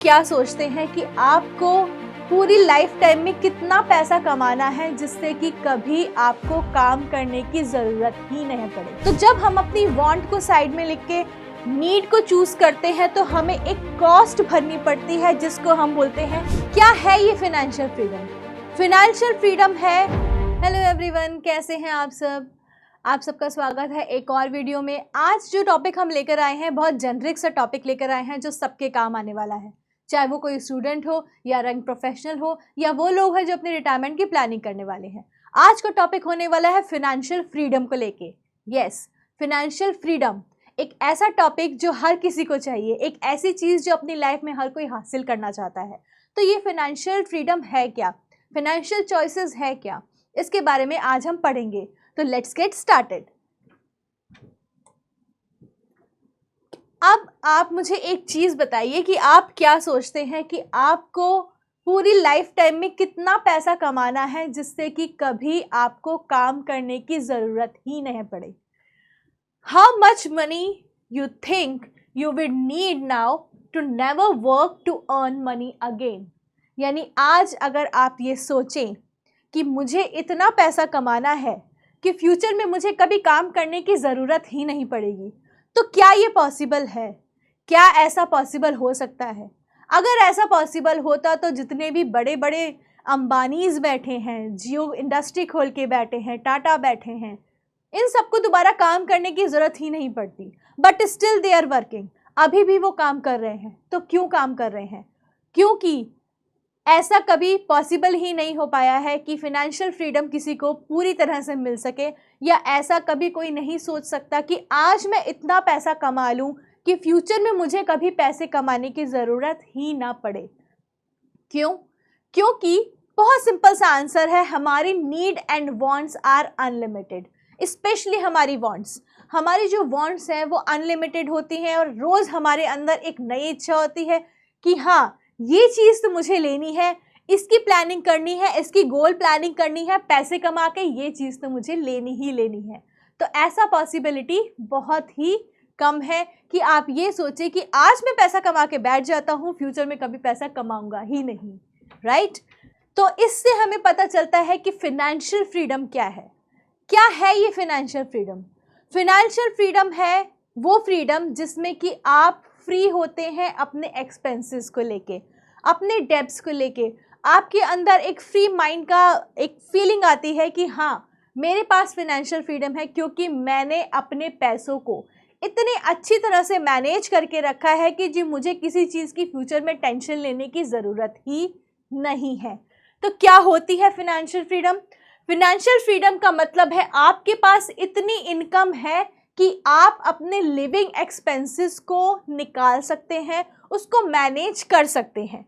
क्या सोचते हैं कि आपको पूरी लाइफ टाइम में कितना पैसा कमाना है जिससे कि कभी आपको काम करने की ज़रूरत ही नहीं पड़े। तो जब हम अपनी वांट को साइड में लिख के नीड को चूज करते हैं तो हमें एक कॉस्ट भरनी पड़ती है जिसको हम बोलते हैं, क्या है ये फाइनेंशियल फ्रीडम। फाइनेंशियल फ्रीडम है। हेलो एवरीवन, कैसे हैं आप सब। आप सबका स्वागत है एक और वीडियो में। आज जो टॉपिक हम लेकर आए हैं, बहुत जेनरिक सा टॉपिक लेकर आए हैं जो सबके काम आने वाला है, चाहे वो कोई स्टूडेंट हो या रंग प्रोफेशनल हो या वो लोग हैं जो अपने रिटायरमेंट की प्लानिंग करने वाले हैं। आज का टॉपिक होने वाला है फाइनेंशियल फ्रीडम को लेके। यस, फाइनेंशियल फ्रीडम एक ऐसा टॉपिक जो हर किसी को चाहिए, एक ऐसी चीज़ जो अपनी लाइफ में हर कोई हासिल करना चाहता है। तो ये फाइनेंशियल फ्रीडम है क्या, फाइनेंशियल चॉइसेस है क्या, इसके बारे में आज हम पढ़ेंगे। तो लेट्स गेट स्टार्टेड। अब आप मुझे एक चीज़ बताइए कि आप क्या सोचते हैं कि आपको पूरी लाइफ टाइम में कितना पैसा कमाना है जिससे कि कभी आपको काम करने की ज़रूरत ही नहीं पड़े। How much money you think you will need now to never work to earn money again. यानी आज अगर आप ये सोचें कि मुझे इतना पैसा कमाना है कि फ्यूचर में मुझे कभी काम करने की ज़रूरत ही नहीं पड़ेगी, तो क्या ये पॉसिबल है? क्या ऐसा पॉसिबल हो सकता है? अगर ऐसा पॉसिबल होता तो जितने भी बड़े बड़े अंबानीज बैठे हैं, जियो इंडस्ट्री खोल के बैठे हैं, टाटा बैठे हैं, इन सबको दोबारा काम करने की ज़रूरत ही नहीं पड़ती। But still they are working, अभी भी वो काम कर रहे हैं। तो क्यों काम कर रहे हैं? क्योंकि ऐसा कभी पॉसिबल ही नहीं हो पाया है कि फाइनेंशियल फ्रीडम किसी को पूरी तरह से मिल सके, या ऐसा कभी कोई नहीं सोच सकता कि आज मैं इतना पैसा कमा लूं कि फ्यूचर में मुझे कभी पैसे कमाने की ज़रूरत ही ना पड़े। क्यों? क्योंकि बहुत सिंपल सा आंसर है, हमारी need and wants are unlimited. Specially हमारी वांट्स, हमारी जो वांट्स हैं वो अनलिमिटेड होती हैं और रोज़ हमारे अंदर एक नई इच्छा होती है कि हाँ, ये चीज़ तो मुझे लेनी है, इसकी प्लानिंग करनी है, इसकी गोल प्लानिंग करनी है, पैसे कमा के ये चीज़ तो मुझे लेनी ही लेनी है। तो ऐसा पॉसिबिलिटी बहुत ही कम है कि आप ये सोचें कि आज मैं पैसा कमा के बैठ जाता हूँ, फ्यूचर में कभी पैसा कमाऊंगा ही नहीं, राइट। तो इससे हमें पता चलता है कि फाइनेंशियल फ्रीडम क्या है। क्या है ये फाइनेंशियल फ्रीडम? फाइनेंशियल फ्रीडम है वो फ्रीडम जिसमें कि आप फ्री होते हैं अपने एक्सपेंसेस को लेके, अपने डेब्ट्स को लेके। आपके अंदर एक फ्री माइंड का एक फीलिंग आती है कि हाँ, मेरे पास फाइनेंशियल फ्रीडम है क्योंकि मैंने अपने पैसों को इतनी अच्छी तरह से मैनेज करके रखा है कि जी मुझे किसी चीज़ की फ्यूचर में टेंशन लेने की ज़रूरत ही नहीं है। तो क्या होती है फाइनेंशियल फ्रीडम? फाइनेंशियल फ्रीडम का मतलब है आपके पास इतनी इनकम है कि आप अपने लिविंग एक्सपेंसेस को निकाल सकते हैं, उसको मैनेज कर सकते हैं।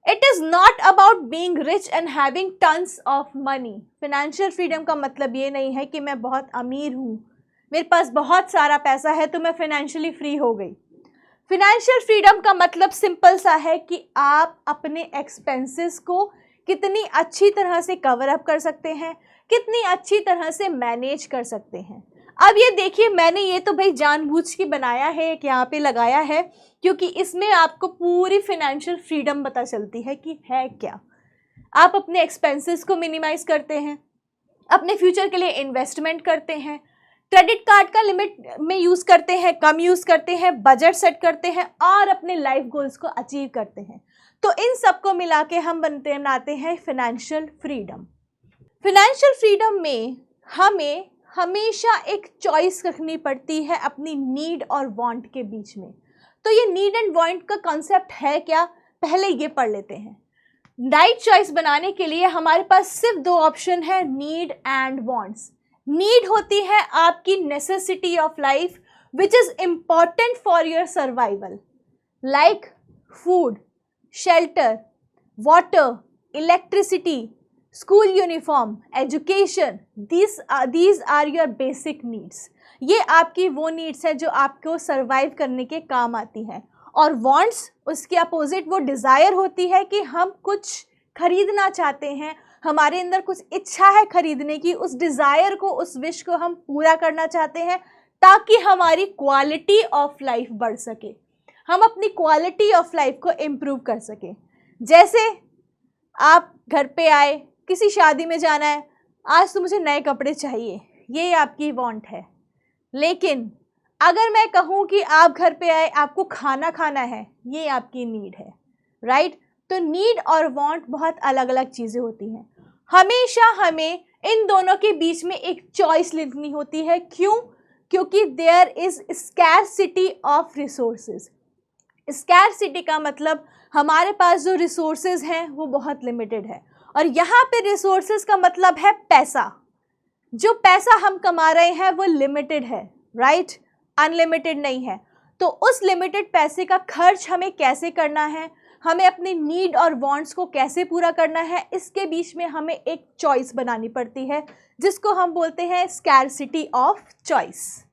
It is not about being rich and having tons of money. Financial freedom का मतलब ये नहीं है कि मैं बहुत अमीर हूँ, मेरे पास बहुत सारा पैसा है तो मैं फाइनेंशियली फ्री हो गई। फाइनेंशियल फ्रीडम का मतलब सिंपल सा है कि आप अपने एक्सपेंसेस को कितनी अच्छी तरह से कवर अप कर सकते हैं, कितनी अच्छी तरह से मैनेज कर सकते हैं। अब ये देखिए, मैंने ये तो भाई जानबूझ के बनाया है, एक यहाँ पे लगाया है, क्योंकि इसमें आपको पूरी फाइनेंशियल फ्रीडम पता चलती है कि है क्या। आप अपने एक्सपेंसेस को मिनिमाइज करते हैं, अपने फ्यूचर के लिए इन्वेस्टमेंट करते हैं, क्रेडिट कार्ड का लिमिट में यूज़ करते हैं, कम यूज़ करते हैं, बजट सेट करते हैं और अपने लाइफ गोल्स को अचीव करते हैं। तो इन सबको मिला के हम बनाते हैं फाइनेंशियल फ्रीडम। फाइनेंशियल फ्रीडम में हमें हमेशा एक चॉइस रखनी पड़ती है अपनी नीड और वांट के बीच में। तो ये नीड एंड वांट का कॉन्सेप्ट है क्या, पहले ये पढ़ लेते हैं। राइट चॉइस बनाने के लिए हमारे पास सिर्फ दो ऑप्शन है, नीड एंड वांट्स। नीड होती है आपकी necessity of life which is important for your survival, like food, shelter, water, electricity, school uniform, education. these are your basic needs. ये आपकी वो नीड्स है जो आपको सर्वाइव करने के काम आती हैं। और वांट्स, उसके अपोजिट वो डिज़ायर होती है कि हम कुछ खरीदना चाहते हैं, हमारे अंदर कुछ इच्छा है खरीदने की, उस डिज़ायर को, उस विश को हम पूरा करना चाहते हैं ताकि हमारी क्वालिटी ऑफ लाइफ बढ़ सके, हम अपनी क्वालिटी ऑफ लाइफ को इम्प्रूव कर सकें। जैसे आप घर पे आए, किसी शादी में जाना है, आज तो मुझे नए कपड़े चाहिए, ये आपकी वांट है। लेकिन अगर मैं कहूँ कि आप घर पे आए, आपको खाना खाना है, ये आपकी नीड है, राइट। तो नीड और वांट बहुत अलग अलग चीज़ें होती हैं। हमेशा हमें इन दोनों के बीच में एक चॉइस लेनी होती है। क्यों? क्योंकि there is scarcity of resources. Scarcity का मतलब हमारे पास जो रिसोर्सेज हैं वो बहुत लिमिटेड है, और यहाँ पे रिसोर्सेज का मतलब है पैसा। जो पैसा हम कमा रहे हैं वो लिमिटेड है, राइट, अनलिमिटेड नहीं है। तो उस लिमिटेड पैसे का खर्च हमें कैसे करना है, हमें अपनी नीड और वांट्स को कैसे पूरा करना है, इसके बीच में हमें एक चॉइस बनानी पड़ती है, जिसको हम बोलते हैं स्कैरसिटी ऑफ चॉइस।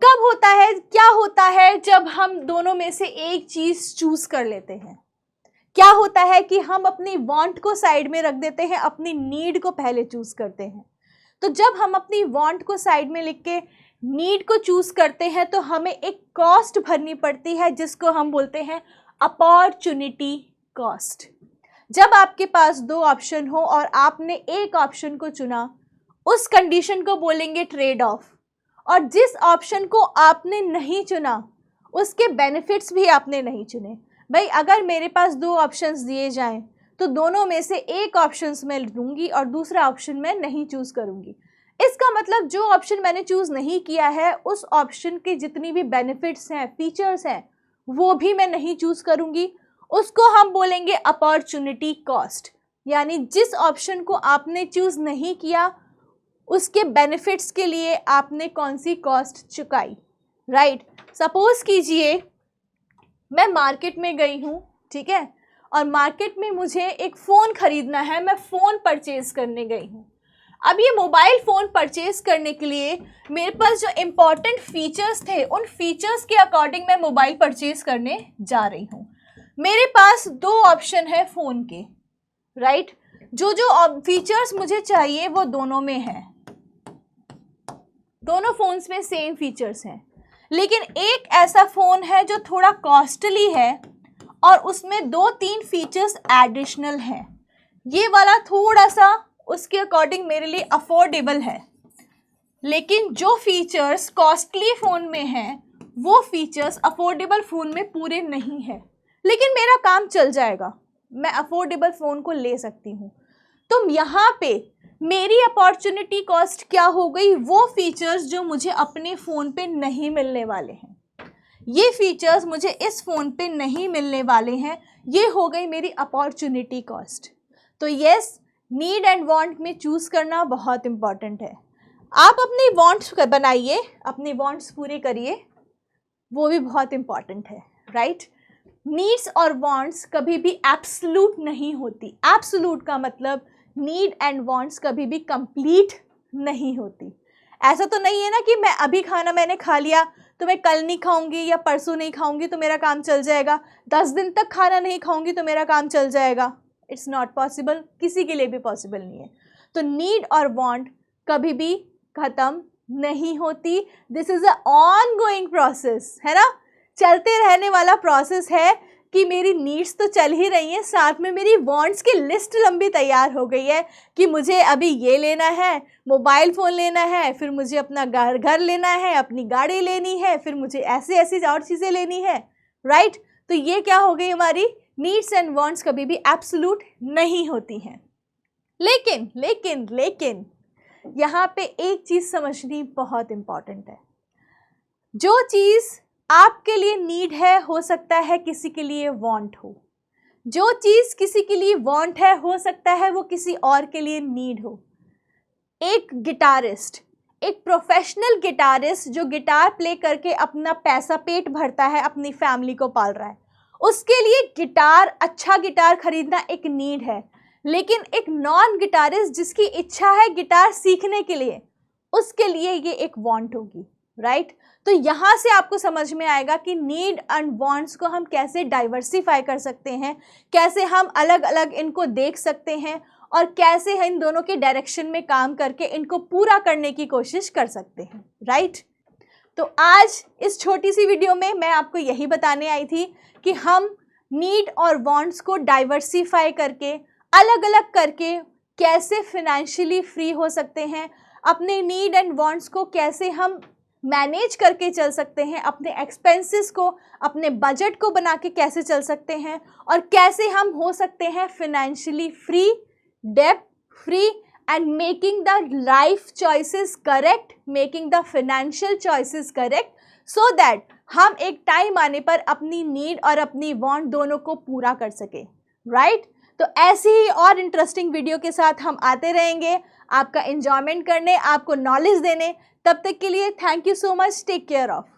कब होता है, क्या होता है जब हम दोनों में से एक चीज़ चूज कर लेते हैं? क्या होता है कि हम अपनी वांट को साइड में रख देते हैं, अपनी नीड को पहले चूज करते हैं। तो जब हम अपनी वांट को साइड में लिख के नीड को चूज करते हैं तो हमें एक कॉस्ट भरनी पड़ती है, जिसको हम बोलते हैं अपॉर्चुनिटी कॉस्ट। जब आपके पास दो ऑप्शन हो और आपने एक ऑप्शन को चुना, उस कंडीशन को बोलेंगे ट्रेड ऑफ। और जिस ऑप्शन को आपने नहीं चुना, उसके बेनिफिट्स भी आपने नहीं चुने। भाई, अगर मेरे पास दो ऑप्शंस दिए जाएं तो दोनों में से एक ऑप्शन मैं लूँगी और दूसरा ऑप्शन मैं नहीं चूज़ करूँगी। इसका मतलब जो ऑप्शन मैंने चूज़ नहीं किया है, उस ऑप्शन के जितनी भी बेनिफिट्स हैं, फीचर्स हैं, वो भी मैं नहीं चूज़ करूँगी। उसको हम बोलेंगे अपॉर्चुनिटी कॉस्ट। यानी जिस ऑप्शन को आपने चूज़ नहीं किया, उसके बेनिफिट्स के लिए आपने कौन सी कॉस्ट चुकाई, राइट। सपोज कीजिए मैं मार्केट में गई हूँ, ठीक है, और मार्केट में मुझे एक फ़ोन ख़रीदना है, मैं फ़ोन परचेज़ करने गई हूँ। अब ये मोबाइल फ़ोन परचेज़ करने के लिए मेरे पास जो इम्पॉर्टेंट फ़ीचर्स थे, उन फीचर्स के अकॉर्डिंग मैं मोबाइल परचेज़ करने जा रही हूँ। मेरे पास दो ऑप्शन है फ़ोन के, राइट। जो जो फीचर्स मुझे चाहिए वो दोनों में है, दोनों फ़ोन्स में सेम फीचर्स हैं। लेकिन एक ऐसा फ़ोन है जो थोड़ा कॉस्टली है और उसमें दो तीन फीचर्स एडिशनल हैं। ये वाला थोड़ा सा उसके अकॉर्डिंग मेरे लिए अफोर्डेबल है, लेकिन जो फीचर्स कॉस्टली फ़ोन में हैं वो फीचर्स अफोर्डेबल फ़ोन में पूरे नहीं हैं। लेकिन मेरा काम चल जाएगा, मैं अफोर्डेबल फ़ोन को ले सकती हूँ। तो यहाँ पे मेरी अपॉर्चुनिटी कॉस्ट क्या हो गई? वो फीचर्स जो मुझे अपने फ़ोन पे नहीं मिलने वाले हैं, ये फीचर्स मुझे इस फ़ोन पे नहीं मिलने वाले हैं, ये हो गई मेरी अपॉर्चुनिटी कॉस्ट। तो यस, नीड एंड वांट में चूज़ करना बहुत इम्पॉर्टेंट है। आप अपनी वांट्स बनाइए, अपनी वांट्स पूरी करिए, वो भी बहुत इम्पॉर्टेंट है, राइट। नीड्स और वांट्स कभी भी एब्सोल्यूट नहीं होती। एब्सोल्यूट का मतलब नीड एंड वांट्स कभी भी कंप्लीट नहीं होती। ऐसा तो नहीं है ना कि मैं अभी खाना मैंने खा लिया तो मैं कल नहीं खाऊंगी या परसों नहीं खाऊंगी तो मेरा काम चल जाएगा, 10 दिन तक खाना नहीं खाऊंगी तो मेरा काम चल जाएगा। इट्स नॉट पॉसिबल, किसी के लिए भी पॉसिबल नहीं है। तो नीड और वांट कभी भी ख़त्म नहीं होती। This is a on going process, है ना, चलते रहने वाला प्रोसेस है कि मेरी नीड्स तो चल ही रही हैं, साथ में मेरी वांट्स की लिस्ट लंबी तैयार हो गई है कि मुझे अभी ये लेना है, मोबाइल फ़ोन लेना है, फिर मुझे अपना घर लेना है, अपनी गाड़ी लेनी है, फिर मुझे ऐसे ऐसी और चीज़ें लेनी है, राइट। तो ये क्या हो गई, हमारी नीड्स एंड वांट्स कभी भी एब्सोल्यूट नहीं होती हैं। लेकिन लेकिन लेकिन यहाँ पे एक चीज़ समझनी बहुत इम्पॉर्टेंट है। जो चीज़ आपके लिए नीड है, हो सकता है किसी के लिए वांट हो। जो चीज़ किसी के लिए वांट है, हो सकता है वो किसी और के लिए नीड हो। एक गिटारिस्ट, एक प्रोफेशनल गिटारिस्ट जो गिटार प्ले करके अपना पैसा पेट भरता है, अपनी फैमिली को पाल रहा है, उसके लिए गिटार, अच्छा गिटार खरीदना एक नीड है। लेकिन एक नॉन गिटारिस्ट जिसकी इच्छा है गिटार सीखने के लिए, उसके लिए ये एक वांट होगी, राइट। तो यहाँ से आपको समझ में आएगा कि नीड एंड वांट्स को हम कैसे डाइवर्सिफाई कर सकते हैं, कैसे हम अलग अलग इनको देख सकते हैं और कैसे इन दोनों के डायरेक्शन में काम करके इनको पूरा करने की कोशिश कर सकते हैं, राइट। तो आज इस छोटी सी वीडियो में मैं आपको यही बताने आई थी कि हम नीड और वांट्स को डाइवर्सिफाई करके, अलग अलग करके कैसे फिनेंशियली फ्री हो सकते हैं, अपने नीड एंड वांट्स को कैसे हम मैनेज करके चल सकते हैं, अपने एक्सपेंसेस को, अपने बजट को बना के कैसे चल सकते हैं, और कैसे हम हो सकते हैं फिनेंशियली फ्री, डेब्ट free and making the life choices correct, making the financial choices correct, so that हम एक टाइम आने पर अपनी नीड और अपनी वांट दोनों को पूरा कर सके, राइट? तो ऐसी ही और इंटरेस्टिंग वीडियो के साथ हम आते रहेंगे आपका एंजॉयमेंट करने, आपको नॉलेज देने। तब तक के लिए thank you so much, take care of.